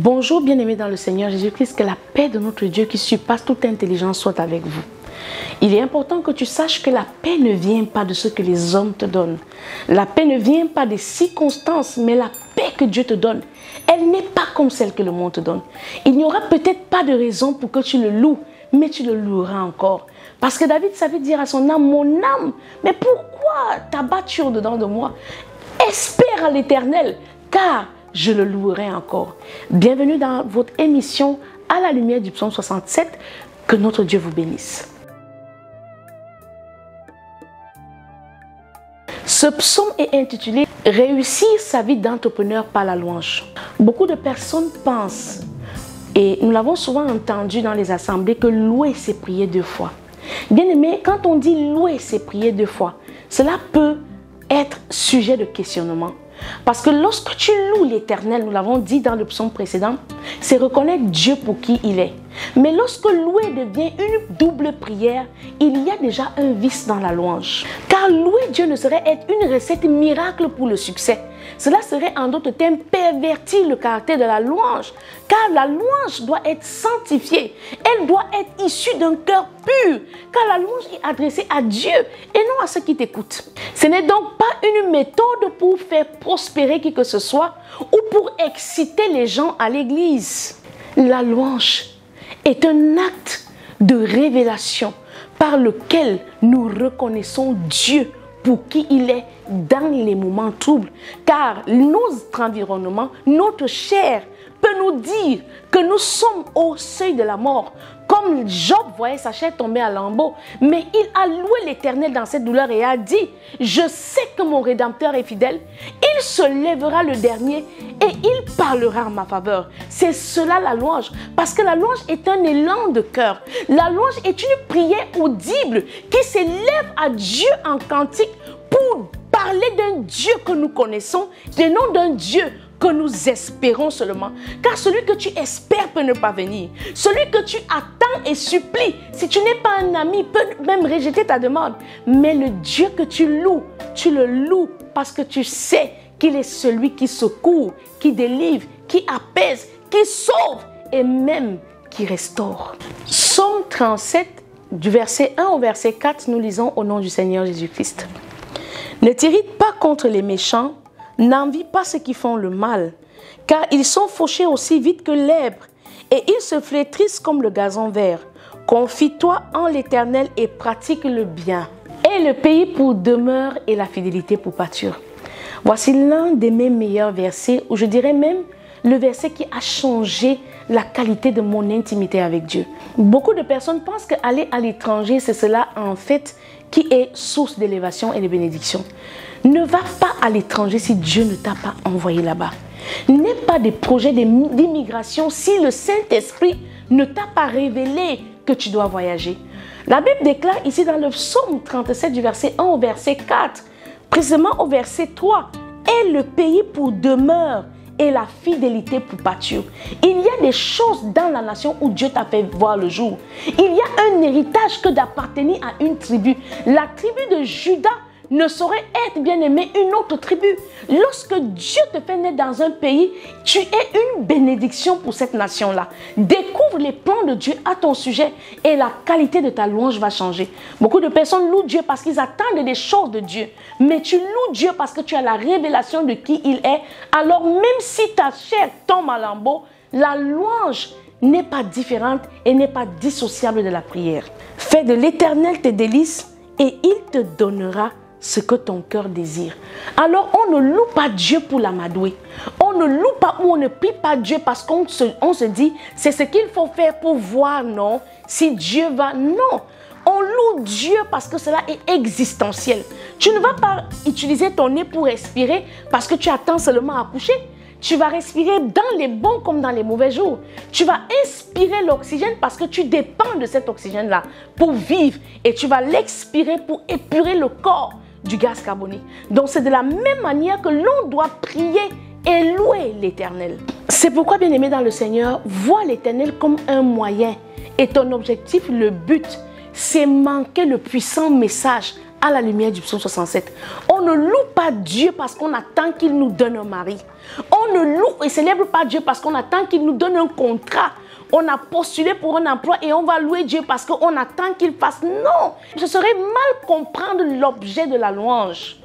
Bonjour bien-aimés dans le Seigneur Jésus-Christ, que la paix de notre Dieu qui surpasse toute intelligence soit avec vous. Il est important que tu saches que la paix ne vient pas de ce que les hommes te donnent. La paix ne vient pas des circonstances, mais la paix que Dieu te donne, elle n'est pas comme celle que le monde te donne. Il n'y aura peut-être pas de raison pour que tu le loues, mais tu le loueras encore. Parce que David savait dire à son âme, mon âme, mais pourquoi t'abattu au-dedans de moi? Espère à l'Éternel, car je le louerai encore. Bienvenue dans votre émission à la lumière du psaume 67. Que notre Dieu vous bénisse. Ce psaume est intitulé « Réussir sa vie d'entrepreneur par la louange ». Beaucoup de personnes pensent, et nous l'avons souvent entendu dans les assemblées, que louer c'est prier deux fois. Bien aimé, quand on dit louer c'est prier deux fois, cela peut être sujet de questionnement. Parce que lorsque tu loues l'Éternel, nous l'avons dit dans le psaume précédent, c'est reconnaître Dieu pour qui il est. Mais lorsque louer devient une double prière, il y a déjà un vice dans la louange. Car louer Dieu ne serait être une recette miracle pour le succès. Cela serait en d'autres termes pervertir le caractère de la louange. Car la louange doit être sanctifiée. Elle doit être issue d'un cœur pur. Car la louange est adressée à Dieu et non à ceux qui t'écoutent. Ce n'est donc pas une méthode pour faire prospérer qui que ce soit ou pour exciter les gens à l'église. La louange est un acte de révélation par lequel nous reconnaissons Dieu pour qui il est dans les moments troubles. Car notre environnement, notre chair peut nous dire que nous sommes au seuil de la mort. Comme Job voyait sa chair tomber à lambeaux, mais il a loué l'Éternel dans cette douleur et a dit, je sais que mon Rédempteur est fidèle, il se lèvera le dernier et il parlera en ma faveur. C'est cela la louange, parce que la louange est un élan de cœur. La louange est une prière audible qui s'élève à Dieu en cantique pour parler d'un Dieu que nous connaissons et non d'un Dieu que nous espérons seulement. Car celui que tu espères peut ne pas venir. Celui que tu attends et supplies, si tu n'es pas un ami, peut même rejeter ta demande. Mais le Dieu que tu le loues parce que tu sais qu'il est celui qui secourt, qui délivre, qui apaise, qui sauve et même qui restaure. Psaume 37, du verset 1 au verset 4, nous lisons au nom du Seigneur Jésus-Christ. Ne t'irrite pas contre les méchants, n'envie pas ceux qui font le mal, car ils sont fauchés aussi vite que l'herbe, et ils se flétrissent comme le gazon vert. Confie-toi en l'Éternel et pratique le bien. Et le pays pour demeure et la fidélité pour pâture. Voici l'un de mes meilleurs versets, ou je dirais même le verset qui a changé la qualité de mon intimité avec Dieu. Beaucoup de personnes pensent qu'aller à l'étranger, c'est cela en fait qui est source d'élévation et de bénédiction. Ne va pas à l'étranger si Dieu ne t'a pas envoyé là-bas. N'aie pas des projets d'immigration si le Saint-Esprit ne t'a pas révélé que tu dois voyager. La Bible déclare ici dans le psaume 37 du verset 1 au verset 4, précisément au verset 3, « Et le pays pour demeure et la fidélité pour pâture. » Il y a des choses dans la nation où Dieu t'a fait voir le jour. Il y a un héritage que d'appartenir à une tribu. La tribu de Juda ne saurait être, bien aimé, une autre tribu. Lorsque Dieu te fait naître dans un pays, tu es une bénédiction pour cette nation-là. Découvre les plans de Dieu à ton sujet et la qualité de ta louange va changer. Beaucoup de personnes louent Dieu parce qu'ils attendent des choses de Dieu. Mais tu loues Dieu parce que tu as la révélation de qui il est. Alors même si ta chair tombe à lambeaux, la louange n'est pas différente et n'est pas dissociable de la prière. Fais de l'Éternel tes délices et il te donnera ce que ton cœur désire. Alors on ne loue pas Dieu pour l'amadouer. On ne loue pas ou on ne prie pas Dieu parce qu'on se dit c'est ce qu'il faut faire pour voir, non, si Dieu va, non. On loue Dieu parce que cela est existentiel. Tu ne vas pas utiliser ton nez pour respirer parce que tu attends seulement à coucher. Tu vas respirer dans les bons comme dans les mauvais jours. Tu vas inspirer l'oxygène parce que tu dépends de cet oxygène-là pour vivre. Et tu vas l'expirer pour épurer le corps du gaz carbonique. Donc c'est de la même manière que l'on doit prier et louer l'Éternel. C'est pourquoi, bien aimé dans le Seigneur, vois l'Éternel comme un moyen. Et ton objectif, le but, c'est manquer le puissant message à la lumière du psaume 67. On ne loue pas Dieu parce qu'on attend qu'il nous donne un mari. On ne loue et célèbre pas Dieu parce qu'on attend qu'il nous donne un contrat. On a postulé pour un emploi et on va louer Dieu parce qu'on attend qu'il fasse. Non, ce serait mal comprendre l'objet de la louange.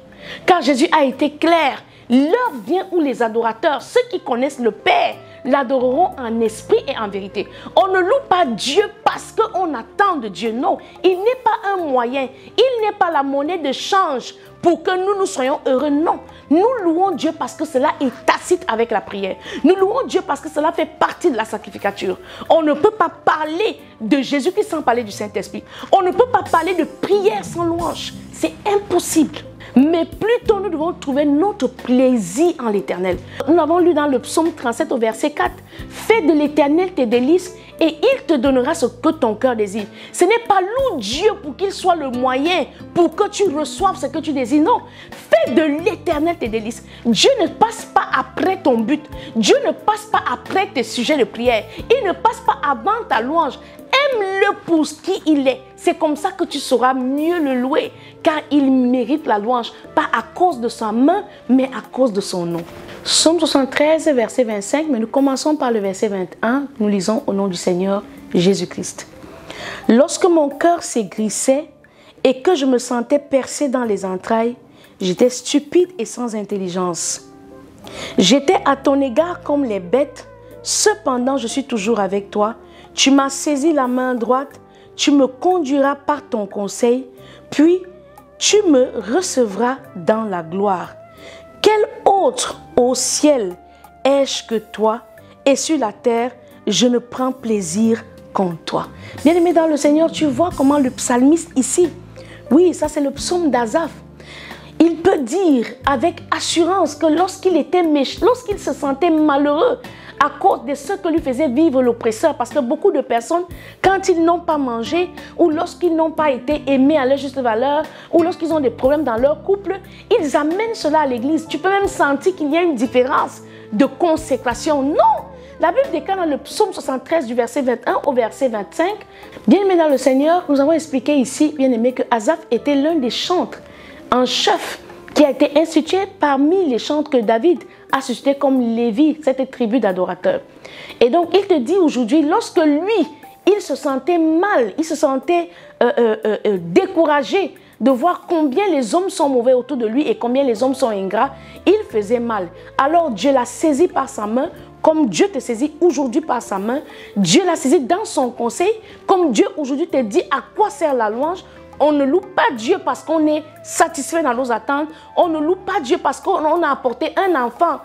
Car Jésus a été clair. L'heure vient où les adorateurs, ceux qui connaissent le Père, l'adoreront en esprit et en vérité. On ne loue pas Dieu parce qu'on attend de Dieu. Non, il n'est pas un moyen. Il n'est pas la monnaie de change pour que nous soyons heureux. Non, nous louons Dieu parce que cela est tacite avec la prière. Nous louons Dieu parce que cela fait partie de la sanctificature. On ne peut pas parler de Jésus-Christ sans parler du Saint-Esprit. On ne peut pas parler de prière sans louange. C'est impossible. Mais plutôt nous devons trouver notre plaisir en l'Éternel. Nous avons lu dans le psaume 37 au verset 4. Fais de l'Éternel tes délices et il te donnera ce que ton cœur désire. Ce n'est pas loue Dieu pour qu'il soit le moyen pour que tu reçoives ce que tu désires. Non, fais de l'Éternel tes délices. Dieu ne passe pas après ton but. Dieu ne passe pas après tes sujets de prière. Il ne passe pas avant ta louange. Aime-le pour ce qui il est. C'est comme ça que tu sauras mieux le louer. Car il mérite la louange. Pas à cause de sa main, mais à cause de son nom. Psaume 73, verset 25. Mais nous commençons par le verset 21. Nous lisons au nom du Seigneur Jésus-Christ. Lorsque mon cœur s'aigrissait et que je me sentais percé dans les entrailles, j'étais stupide et sans intelligence. J'étais à ton égard comme les bêtes. Cependant, je suis toujours avec toi. Tu m'as saisi la main droite, tu me conduiras par ton conseil, puis tu me recevras dans la gloire. Quel autre au ciel ai-je que toi, et sur la terre, je ne prends plaisir qu'en toi. Bien-aimé dans le Seigneur, tu vois comment le psalmiste ici, oui, ça c'est le psaume d'Asaph, il peut dire avec assurance que lorsqu'il était méchant, lorsqu'il se sentait malheureux, à cause de ce que lui faisait vivre l'oppresseur. Parce que beaucoup de personnes, quand ils n'ont pas mangé, ou lorsqu'ils n'ont pas été aimés à leur juste valeur, ou lorsqu'ils ont des problèmes dans leur couple, ils amènent cela à l'église. Tu peux même sentir qu'il y a une différence de consécration. Non! La Bible déclare dans le psaume 73 du verset 21 au verset 25. Bien-aimé dans le Seigneur, nous avons expliqué ici, bien-aimé, que Asaph était l'un des chantres en chef qui a été institué parmi les chantres que David a suscité comme Lévi, cette tribu d'adorateurs. Et donc, il te dit aujourd'hui, lorsque lui, il se sentait mal, il se sentait découragé de voir combien les hommes sont mauvais autour de lui et combien les hommes sont ingrats, il faisait mal. Alors, Dieu l'a saisi par sa main, comme Dieu te saisit aujourd'hui par sa main. Dieu l'a saisi dans son conseil, comme Dieu aujourd'hui te dit à quoi sert la louange. On ne loue pas Dieu parce qu'on est satisfait dans nos attentes. On ne loue pas Dieu parce qu'on a apporté un enfant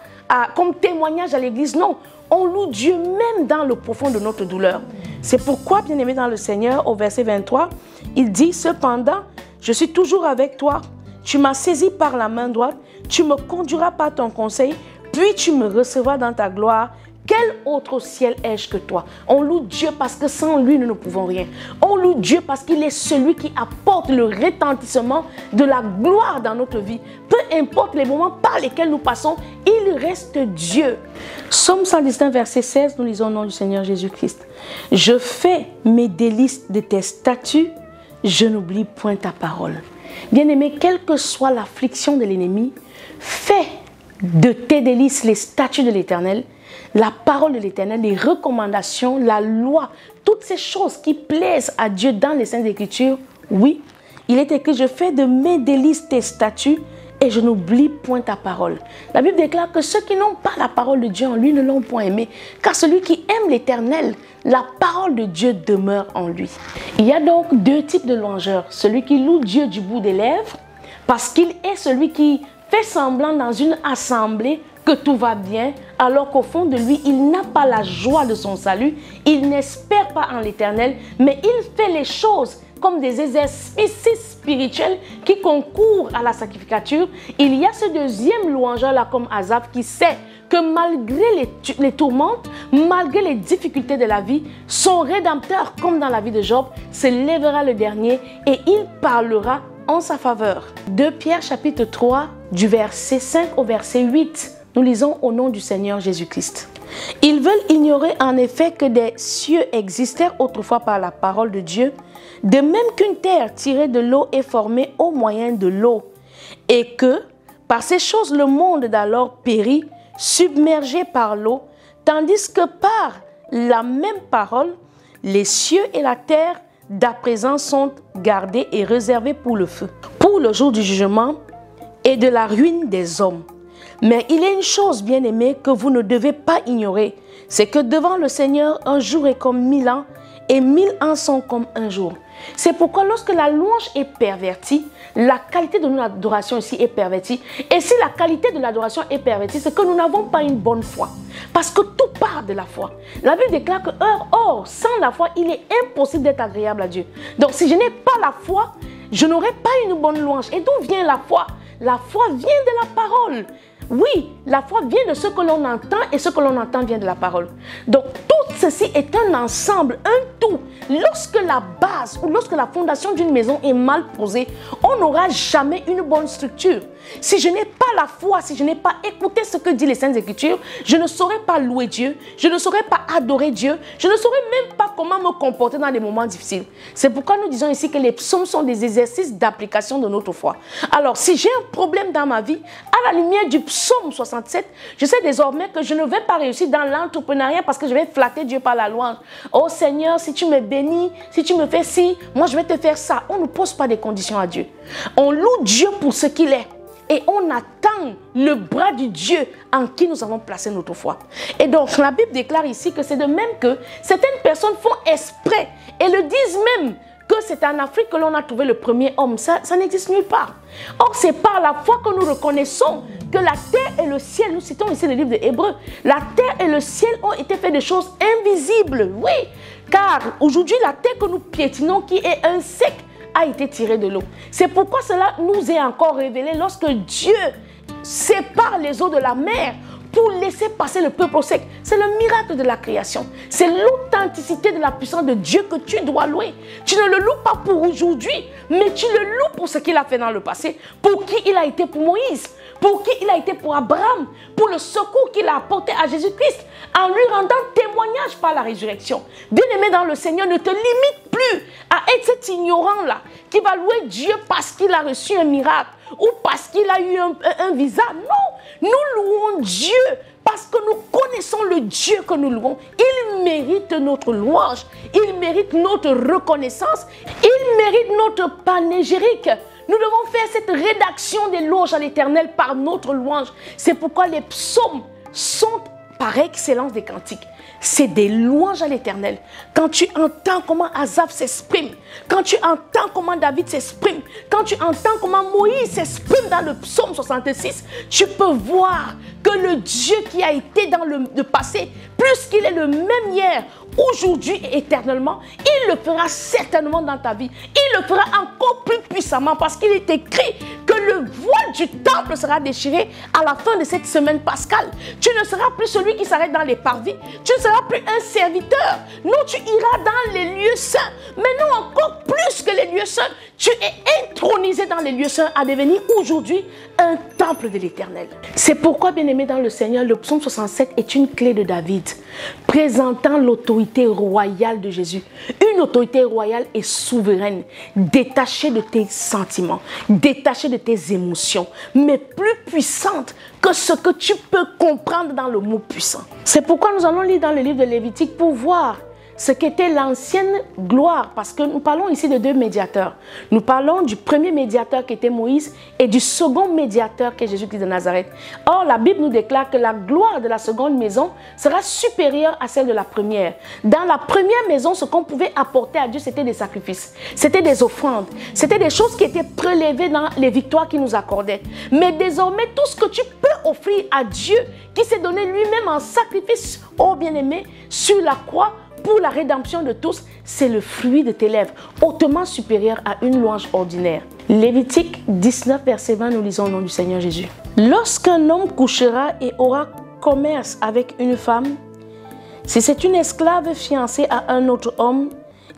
comme témoignage à l'église. Non, on loue Dieu même dans le profond de notre douleur. C'est pourquoi, bien-aimé dans le Seigneur, au verset 23, il dit « Cependant, je suis toujours avec toi. Tu m'as saisi par la main droite. Tu me conduiras par ton conseil. Puis tu me recevras dans ta gloire. Quel autre ciel ai-je que toi ?» On loue Dieu parce que sans lui, nous ne pouvons rien. On loue Dieu parce qu'il est celui qui apporte le retentissement de la gloire dans notre vie. Peu importe les moments par lesquels nous passons, il reste Dieu. Psaume 119, verset 16, nous lisons au nom du Seigneur Jésus-Christ. « Je fais mes délices de tes statuts, je n'oublie point ta parole. » Bien-aimé, quelle que soit l'affliction de l'ennemi, fais de tes délices les statuts de l'Éternel, la parole de l'Éternel, les recommandations, la loi, toutes ces choses qui plaisent à Dieu dans les Saintes Écritures. Oui, il est écrit, je fais de mes délices tes statuts et je n'oublie point ta parole. La Bible déclare que ceux qui n'ont pas la parole de Dieu en lui ne l'ont point aimé, car celui qui aime l'Éternel, la parole de Dieu demeure en lui. Il y a donc deux types de louangeurs, celui qui loue Dieu du bout des lèvres, parce qu'il est celui qui fait semblant dans une assemblée que tout va bien, alors qu'au fond de lui, il n'a pas la joie de son salut, il n'espère pas en l'Éternel, mais il fait les choses comme des exercices spirituels qui concourent à la sanctificature. Il y a ce deuxième louangeur-là comme Asaph qui sait que malgré les tourmentes, malgré les difficultés de la vie, son Rédempteur, comme dans la vie de Job, se lèvera le dernier et il parlera en sa faveur. 2 Pierre chapitre 3 du verset 5 au verset 8, nous lisons au nom du Seigneur Jésus-Christ. Ils veulent ignorer en effet que des cieux existèrent autrefois par la parole de Dieu, de même qu'une terre tirée de l'eau est formée au moyen de l'eau, et que, par ces choses, le monde d'alors périt, submergé par l'eau, tandis que par la même parole, les cieux et la terre d'à présent sont gardés et réservés pour le feu, pour le jour du jugement et de la ruine des hommes. Mais il y a une chose, bien-aimée, que vous ne devez pas ignorer, c'est que devant le Seigneur, un jour est comme 1000 ans et 1000 ans sont comme un jour. C'est pourquoi lorsque la louange est pervertie, la qualité de notre adoration ici est pervertie. Et si la qualité de l'adoration est pervertie, c'est que nous n'avons pas une bonne foi. Parce que tout part de la foi. La Bible déclare que, or, sans la foi, il est impossible d'être agréable à Dieu. Donc si je n'ai pas la foi, je n'aurai pas une bonne louange. Et d'où vient la foi? La foi vient de la parole. Oui, la foi vient de ce que l'on entend et ce que l'on entend vient de la parole. Donc tout ceci est un ensemble, un tout. Lorsque la base ou lorsque la fondation d'une maison est mal posée, on n'aura jamais une bonne structure. Si je n'ai pas la foi, si je n'ai pas écouté ce que dit les Saintes Écritures, je ne saurais pas louer Dieu, je ne saurais pas adorer Dieu, je ne saurais même pas comment me comporter dans des moments difficiles. C'est pourquoi nous disons ici que les psaumes sont des exercices d'application de notre foi. Alors, si j'ai un problème dans ma vie, à la lumière du psaume 67, je sais désormais que je ne vais pas réussir dans l'entrepreneuriat parce que je vais flatter Dieu par la louange. Oh Seigneur, si tu me bénis, si tu me fais ci, moi je vais te faire ça. On ne pose pas des conditions à Dieu. On loue Dieu pour ce qu'il est. Et on attend le bras du Dieu en qui nous avons placé notre foi. Et donc, la Bible déclare ici que c'est de même que certaines personnes font exprès et le disent même que c'est en Afrique que l'on a trouvé le premier homme. Ça n'existe nulle part. Or, c'est par la foi que nous reconnaissons que la terre et le ciel, nous citons ici le livre de Hébreux, la terre et le ciel ont été faits de choses invisibles. Oui, car aujourd'hui, la terre que nous piétinons, qui est un sec, a été tiré de l'eau. C'est pourquoi cela nous est encore révélé lorsque Dieu sépare les eaux de la mer pour laisser passer le peuple au sec. C'est le miracle de la création. C'est l'authenticité de la puissance de Dieu que tu dois louer. Tu ne le loues pas pour aujourd'hui, mais tu le loues pour ce qu'il a fait dans le passé, pour qui il a été pour Moïse, pour qui il a été pour Abraham, pour le secours qu'il a apporté à Jésus-Christ, en lui rendant témoignage par la résurrection. Bien-aimé dans le Seigneur, ne te limite plus à être cet ignorant-là qui va louer Dieu parce qu'il a reçu un miracle ou parce qu'il a eu un visa. Non, nous louons Dieu parce que nous connaissons le Dieu que nous louons. Il mérite notre louange, il mérite notre reconnaissance, il mérite notre panégyrique. Nous devons faire cette rédaction des louanges à l'Éternel par notre louange. C'est pourquoi les psaumes sont par excellence des cantiques. C'est des louanges à l'Éternel. Quand tu entends comment Asaph s'exprime, quand tu entends comment David s'exprime, quand tu entends comment Moïse s'exprime dans le psaume 66, tu peux voir que le Dieu qui a été dans le passé, plus qu'il est le même hier, aujourd'hui et éternellement, il le fera certainement dans ta vie. Il le fera encore plus puissamment parce qu'il est écrit que le voile du temple sera déchiré à la fin de cette semaine pascale. Tu ne seras plus celui qui s'arrête dans les parvis. Tu ne seras plus un serviteur. Non, tu iras dans les lieux saints. Mais non, encore plus que les lieux saints, tu es intronisé dans les lieux saints à devenir aujourd'hui un temple de l'Éternel. C'est pourquoi, bien-aimé dans le Seigneur, le psaume 67 est une clé de David, présentant l'autorité royale de Jésus. Une autorité royale et souveraine, détachée de tes sentiments, détachée de tes émotions, mais plus puissante que ce que tu peux comprendre dans le mot puissant. C'est pourquoi nous allons lire dans le livre de Lévitique pour voir ce qu'était l'ancienne gloire, parce que nous parlons ici de deux médiateurs. Nous parlons du premier médiateur qui était Moïse et du second médiateur qui est Jésus-Christ de Nazareth. Or, la Bible nous déclare que la gloire de la seconde maison sera supérieure à celle de la première. Dans la première maison, ce qu'on pouvait apporter à Dieu, c'était des sacrifices, c'était des offrandes, c'était des choses qui étaient prélevées dans les victoires qu'il nous accordait. Mais désormais, tout ce que tu peux offrir à Dieu, qui s'est donné lui-même en sacrifice, ô bien-aimé, sur la croix, pour la rédemption de tous, c'est le fruit de tes lèvres, hautement supérieur à une louange ordinaire. Lévitique 19, verset 20, nous lisons au nom du Seigneur Jésus. Lorsqu'un homme couchera et aura commerce avec une femme, si c'est une esclave fiancée à un autre homme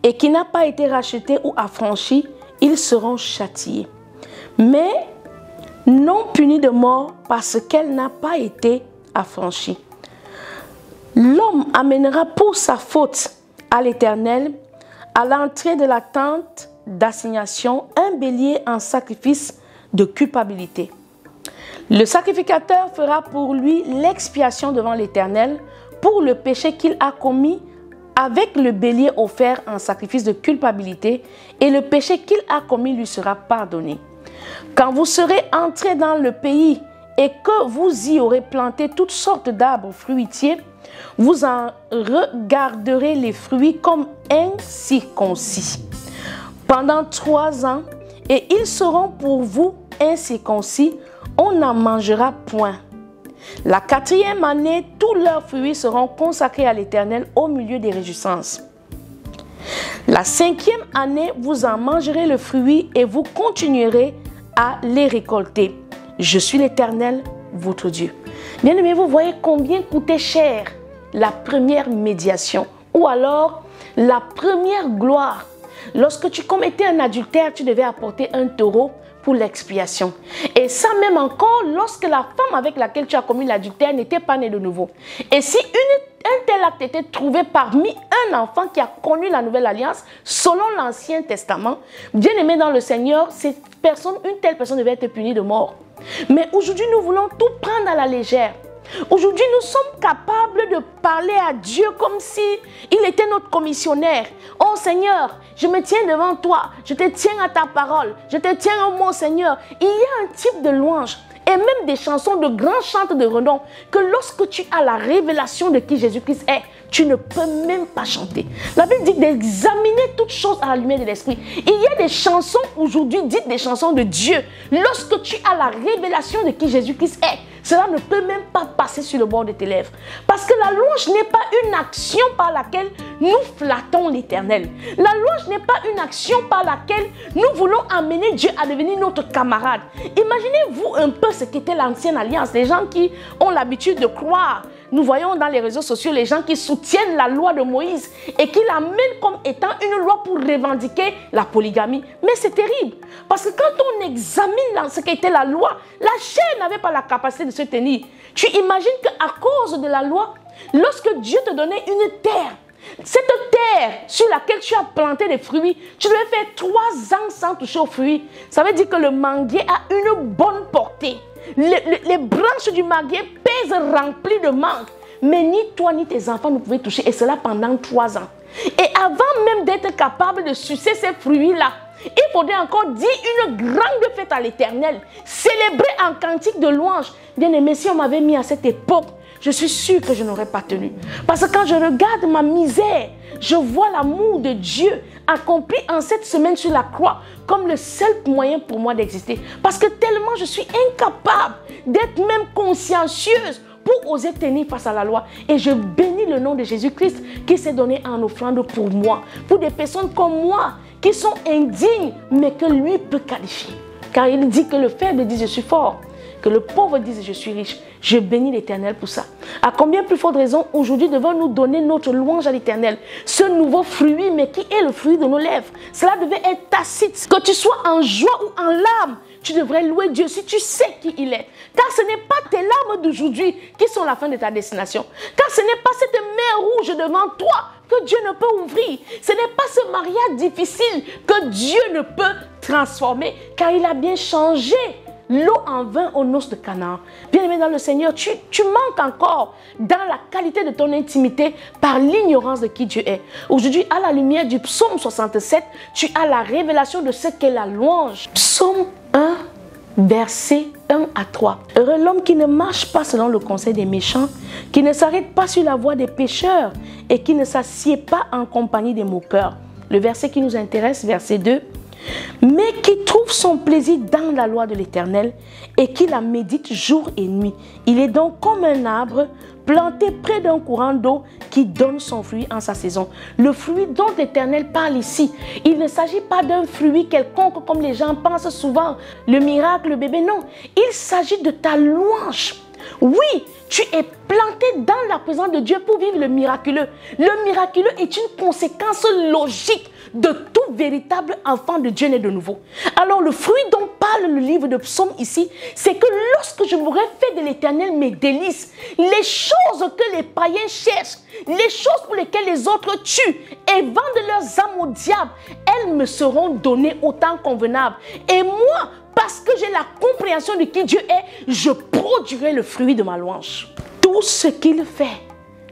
et qui n'a pas été rachetée ou affranchie, ils seront châtiés. Mais non punis de mort parce qu'elle n'a pas été affranchie. L'homme amènera pour sa faute à l'Éternel, à l'entrée de la tente d'assignation, un bélier en sacrifice de culpabilité. Le sacrificateur fera pour lui l'expiation devant l'Éternel pour le péché qu'il a commis avec le bélier offert en sacrifice de culpabilité, et le péché qu'il a commis lui sera pardonné. Quand vous serez entrés dans le pays et que vous y aurez planté toutes sortes d'arbres fruitiers, vous en regarderez les fruits comme incirconcis pendant 3 ans, et ils seront pour vous incirconcis, on n'en mangera point. La 4e année, tous leurs fruits seront consacrés à l'Éternel au milieu des réjouissances. La 5e année, vous en mangerez le fruit et vous continuerez à les récolter. Je suis l'Éternel, votre Dieu. Bien-aimés, vous voyez combien coûtait cher la première médiation ou alors la première gloire. Lorsque tu commettais un adultère, tu devais apporter un taureau pour l'expiation. Et ça même encore lorsque la femme avec laquelle tu as commis l'adultère n'était pas née de nouveau. Et si un tel acte était trouvé parmi un enfant qui a connu la nouvelle alliance, selon l'Ancien Testament, bien aimé dans le Seigneur, une telle personne devait être punie de mort. Mais aujourd'hui, nous voulons tout prendre à la légère. Aujourd'hui, nous sommes capables de parler à Dieu comme si il était notre commissionnaire. Oh Seigneur, je me tiens devant toi, je te tiens à ta parole, je te tiens au mot Seigneur. Il y a un type de louange et même des chansons de grands chanteurs de renom que lorsque tu as la révélation de qui Jésus-Christ est, tu ne peux même pas chanter. La Bible dit d'examiner toutes choses à la lumière de l'esprit. Il y a des chansons aujourd'hui dites des chansons de Dieu. Lorsque tu as la révélation de qui Jésus-Christ est, cela ne peut même pas passer sur le bord de tes lèvres. Parce que la louange n'est pas une action par laquelle nous flattons l'Éternel. La louange n'est pas une action par laquelle nous voulons amener Dieu à devenir notre camarade. Imaginez-vous un peu ce qu'était l'ancienne alliance. Les gens qui ont l'habitude de croire. Nous voyons dans les réseaux sociaux les gens qui soutiennent la loi de Moïse et qui l'amènent comme étant une loi pour revendiquer la polygamie. Mais c'est terrible. Parce que quand on examine ce qu'était la loi, la chair n'avait pas la capacité de se tenir. Tu imagines qu'à cause de la loi, lorsque Dieu te donnait une terre, cette terre sur laquelle tu as planté des fruits, tu devais faire 3 ans sans toucher aux fruits. Ça veut dire que le manguier a une bonne portée. Les branches du manguier pèsent remplies de mangue. Mais ni toi ni tes enfants ne pouvaient toucher. Et cela pendant 3 ans. Et avant même d'être capable de sucer ces fruits-là, il faudrait encore dire une grande fête à l'Éternel. Célébrer en cantique de louange. Bien aimé, si on m'avait mis à cette époque, je suis sûre que je n'aurais pas tenu. Parce que quand je regarde ma misère, je vois l'amour de Dieu accompli en cette semaine sur la croix comme le seul moyen pour moi d'exister. Parce que tellement je suis incapable d'être même consciencieuse pour oser tenir face à la loi. Et je bénis le nom de Jésus-Christ qui s'est donné en offrande pour moi. Pour des personnes comme moi qui sont indignes, mais que lui peut qualifier. Car il dit que le faible dit je suis fort. Que le pauvre dise je suis riche. Je bénis l'Éternel pour ça. À combien plus forte raison aujourd'hui devons-nous donner notre louange à l'Éternel. Ce nouveau fruit, mais qui est le fruit de nos lèvres. Cela devait être tacite. Que tu sois en joie ou en larmes, tu devrais louer Dieu si tu sais qui il est. Car ce n'est pas tes larmes d'aujourd'hui qui sont la fin de ta destination. Car ce n'est pas cette mer rouge devant toi que Dieu ne peut ouvrir. Ce n'est pas ce mariage difficile que Dieu ne peut transformer. Car il a bien changé l'eau en vin aux noces de Canaan. Bien-aimé dans le Seigneur, tu manques encore dans la qualité de ton intimité par l'ignorance de qui Dieu est. Aujourd'hui, à la lumière du psaume 67, tu as la révélation de ce qu'est la louange. Psaume 1, versets 1 à 3. Heureux l'homme qui ne marche pas selon le conseil des méchants, qui ne s'arrête pas sur la voie des pécheurs et qui ne s'assied pas en compagnie des moqueurs. Le verset qui nous intéresse, verset 2. Mais qui trouve son plaisir dans la loi de l'Éternel et qui la médite jour et nuit. Il est donc comme un arbre planté près d'un courant d'eau qui donne son fruit en sa saison. Le fruit dont l'Éternel parle ici, il ne s'agit pas d'un fruit quelconque comme les gens pensent souvent, le miracle, le bébé, non. Il s'agit de ta louange. Oui, tu es planté dans la présence de Dieu pour vivre le miraculeux. Le miraculeux est une conséquence logique de tout véritable enfant de Dieu né de nouveau. Alors le fruit dont parle le livre de Psaume ici, c'est que lorsque je m'aurais fait de l'Éternel mes délices, les choses que les païens cherchent, les choses pour lesquelles les autres tuent et vendent leurs âmes au diable, elles me seront données au temps convenable. Et moi, parce que j'ai la compréhension de qui Dieu est, je produirai le fruit de ma louange. Tout ce qu'il fait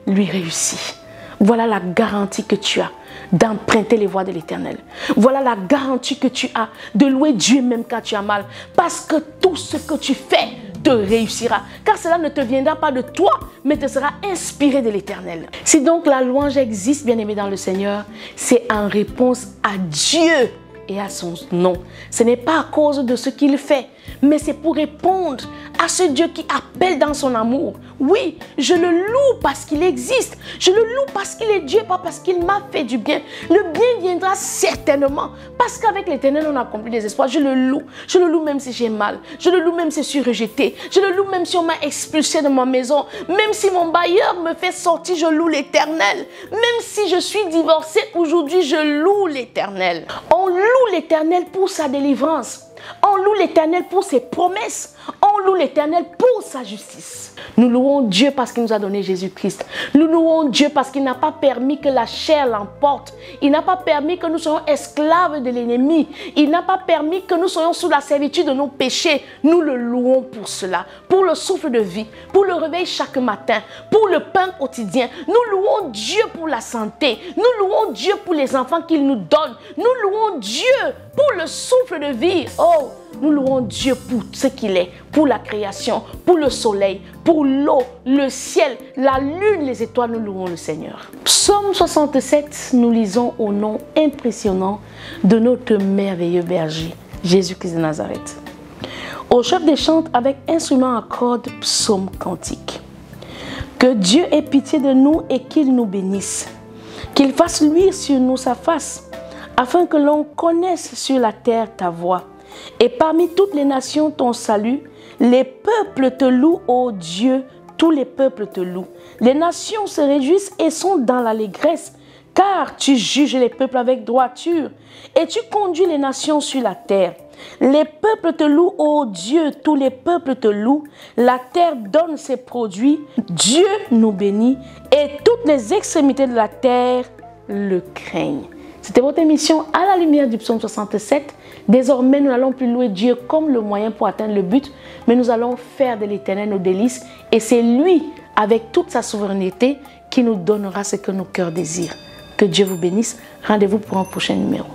lui réussit. Voilà la garantie que tu as d'emprunter les voies de l'Éternel. Voilà la garantie que tu as de louer Dieu même quand tu as mal. Parce que tout ce que tu fais te réussira. Car cela ne te viendra pas de toi, mais te sera inspiré de l'Éternel. Si donc la louange existe, bien aimé dans le Seigneur, c'est en réponse à Dieu et à son nom. Ce n'est pas à cause de ce qu'il fait, mais c'est pour répondre à ce Dieu qui appelle dans son amour. Oui, je le loue parce qu'il existe. Je le loue parce qu'il est Dieu, pas parce qu'il m'a fait du bien. Le bien viendra certainement parce qu'avec l'Éternel, on accomplit des espoirs. Je le loue. Je le loue même si j'ai mal. Je le loue même si je suis rejeté. Je le loue même si on m'a expulsé de ma maison. Même si mon bailleur me fait sortir, je loue l'Éternel. Même si je suis divorcé, aujourd'hui, je loue l'Éternel. On loue l'Éternel pour sa délivrance. On loue l'Éternel pour ses promesses. On loue l'Éternel pour sa justice. Nous louons Dieu parce qu'il nous a donné Jésus-Christ. Nous louons Dieu parce qu'il n'a pas permis que la chair l'emporte. Il n'a pas permis que nous soyons esclaves de l'ennemi. Il n'a pas permis que nous soyons sous la servitude de nos péchés. Nous le louons pour cela. Pour le souffle de vie. Pour le réveil chaque matin. Pour le pain quotidien. Nous louons Dieu pour la santé. Nous louons Dieu pour les enfants qu'il nous donne. Nous louons Dieu pour le souffle de vie. Oh, nous louons Dieu pour ce qu'il est, pour la création, pour le soleil, pour l'eau, le ciel, la lune, les étoiles. Nous louons le Seigneur. Psaume 67, nous lisons au nom impressionnant de notre merveilleux berger, Jésus-Christ de Nazareth. Au chef des chants avec instrument à cordes, psaume cantique. Que Dieu ait pitié de nous et qu'il nous bénisse. Qu'il fasse luire sur nous sa face, afin que l'on connaisse sur la terre ta voix. Et parmi toutes les nations ton salut, les peuples te louent, ô Dieu, tous les peuples te louent. Les nations se réjouissent et sont dans l'allégresse, car tu juges les peuples avec droiture, et tu conduis les nations sur la terre. Les peuples te louent, ô Dieu, tous les peuples te louent. La terre donne ses produits, Dieu nous bénit, et toutes les extrémités de la terre le craignent. C'était votre émission à la lumière du psaume 67. Désormais, nous n'allons plus louer Dieu comme le moyen pour atteindre le but, mais nous allons faire de l'Éternel nos délices. Et c'est lui, avec toute sa souveraineté, qui nous donnera ce que nos cœurs désirent. Que Dieu vous bénisse. Rendez-vous pour un prochain numéro.